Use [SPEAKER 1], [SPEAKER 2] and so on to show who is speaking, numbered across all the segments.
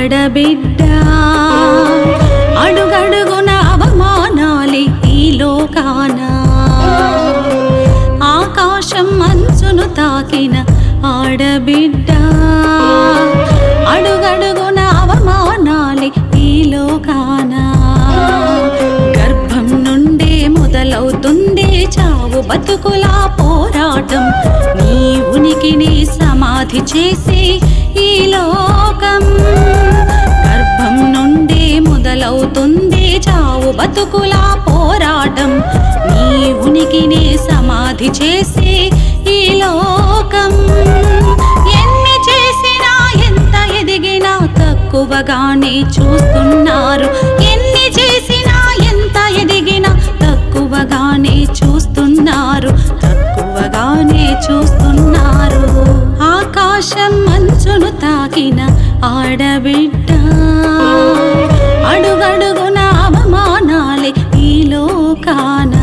[SPEAKER 1] ఆడబిడ్డ అడుగడుగున అవమానాలే ఈ లోకాన ఆకాశం మంచును తాకిన ఆడబిడ్డ అడుగడుగున అవమానాలే ఈ లోకాన గర్భం నుండే మొదలవుతుంది చావు బతుకుల పోరాటం నీ ఉనికిని సమాధి చేసి ఈ లోకం గర్భం నుండే మొదలవుతుంది చావు బతుకుల పోరాటం నీ ఉనికిని సమాధి చేసి ఈ లోకం ఎన్ని చేసినా ఎంత ఎదిగినా తక్కువగానే చూస్తున్నారు ఎన్ని చేసినా ఎంత ఎదిగినా తక్కువగానే చూస్తున్నారు తక్కువగానే చూస్తున్నారు ఆకాశం మంచును తాకిన ఆడబిడ్డ అడుగడుగున అవమానాలే ఈ లోకాన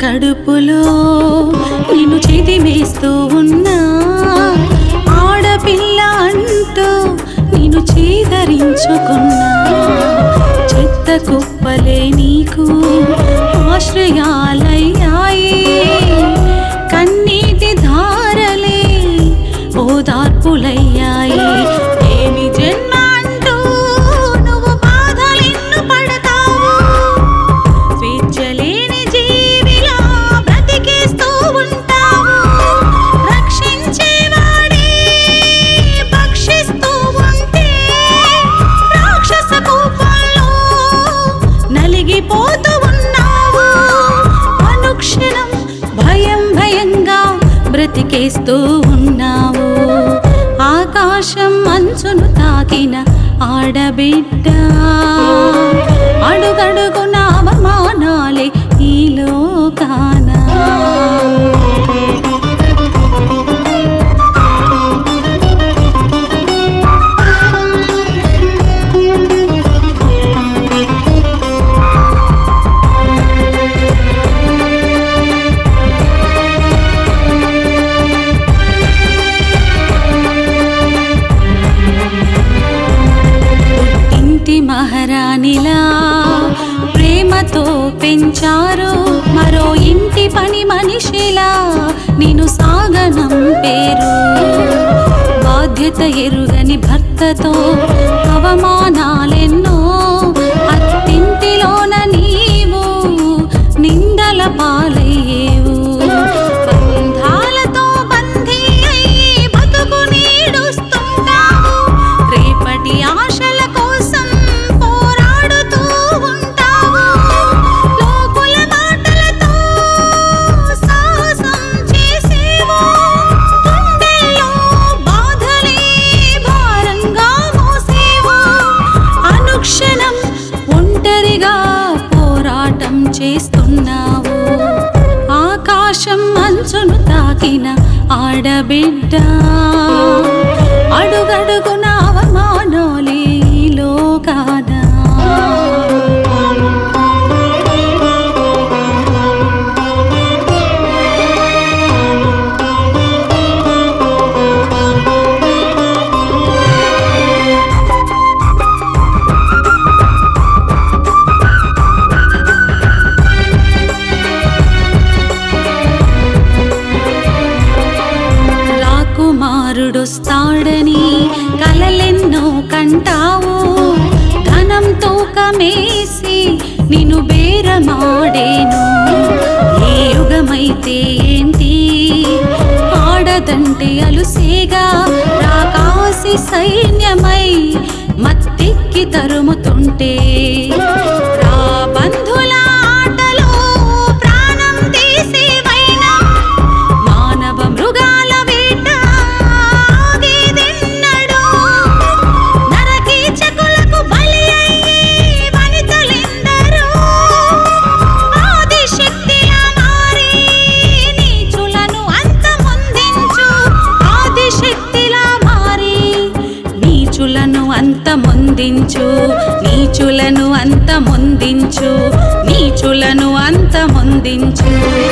[SPEAKER 1] కడుపులో నిన్ను చిదిమేస్తూ ఉన్నా ఆడపిల్ల అంటూ నిన్ను చీదరించుకున్నా చెత్త కుప్పలే నీకు ఆశ్రయాలయ్యాయి కన్నీటి ధారలే ఓదార్పులయ్యాయి ఏమి జన్మ అంటూ నువ్వు బాధలెన్ను పడతావు స్వేచ్ఛలేని బ్రతికేస్తూ ఉన్నావు ఆకాశం మంచును తాకిన ఆడబిడ్డ అడుగడుగున అవమానాలే ఈ లోకాన మహారాణిలా ప్రేమతో పెంచారు మరో ఇంటి పని మనిషిలా నిన్ను సాగనంపేరు బాధ్యత ఎరుగని భర్తతో అవమానాలెన్నో అత్తింటిలోన నీవు నిందల పాలయ్యేవు బంధాలతో బంధీ అయి బతుకు నీడుస్తుంటావు రేపటి ఆశల కోసం చేస్తున్నావు ఆకాశం మంచును తాకిన ఆడబిడ్డ అడుగడుగున అవమానాలే ఈ లోకాన రాకుమారుడొస్తాడని కలలెన్నో కంటావు ధనంతో కమేసి నిన్ను బేరమాడేను ఏ యుగమైతే ఏంటి ఆడదంటే అలుసేగా రాకాసి సైన్యమై మత్తెక్కి తరుముతుంటే రా బంధుల ఆటలో ప్రాణం తీసేవైనా మానవ మృగాల వేట ఆగేదెన్నడూ నరకీచకులకు బలి అయ్యే వనితలెందరూ ఆదిశక్తిలా కనిపించు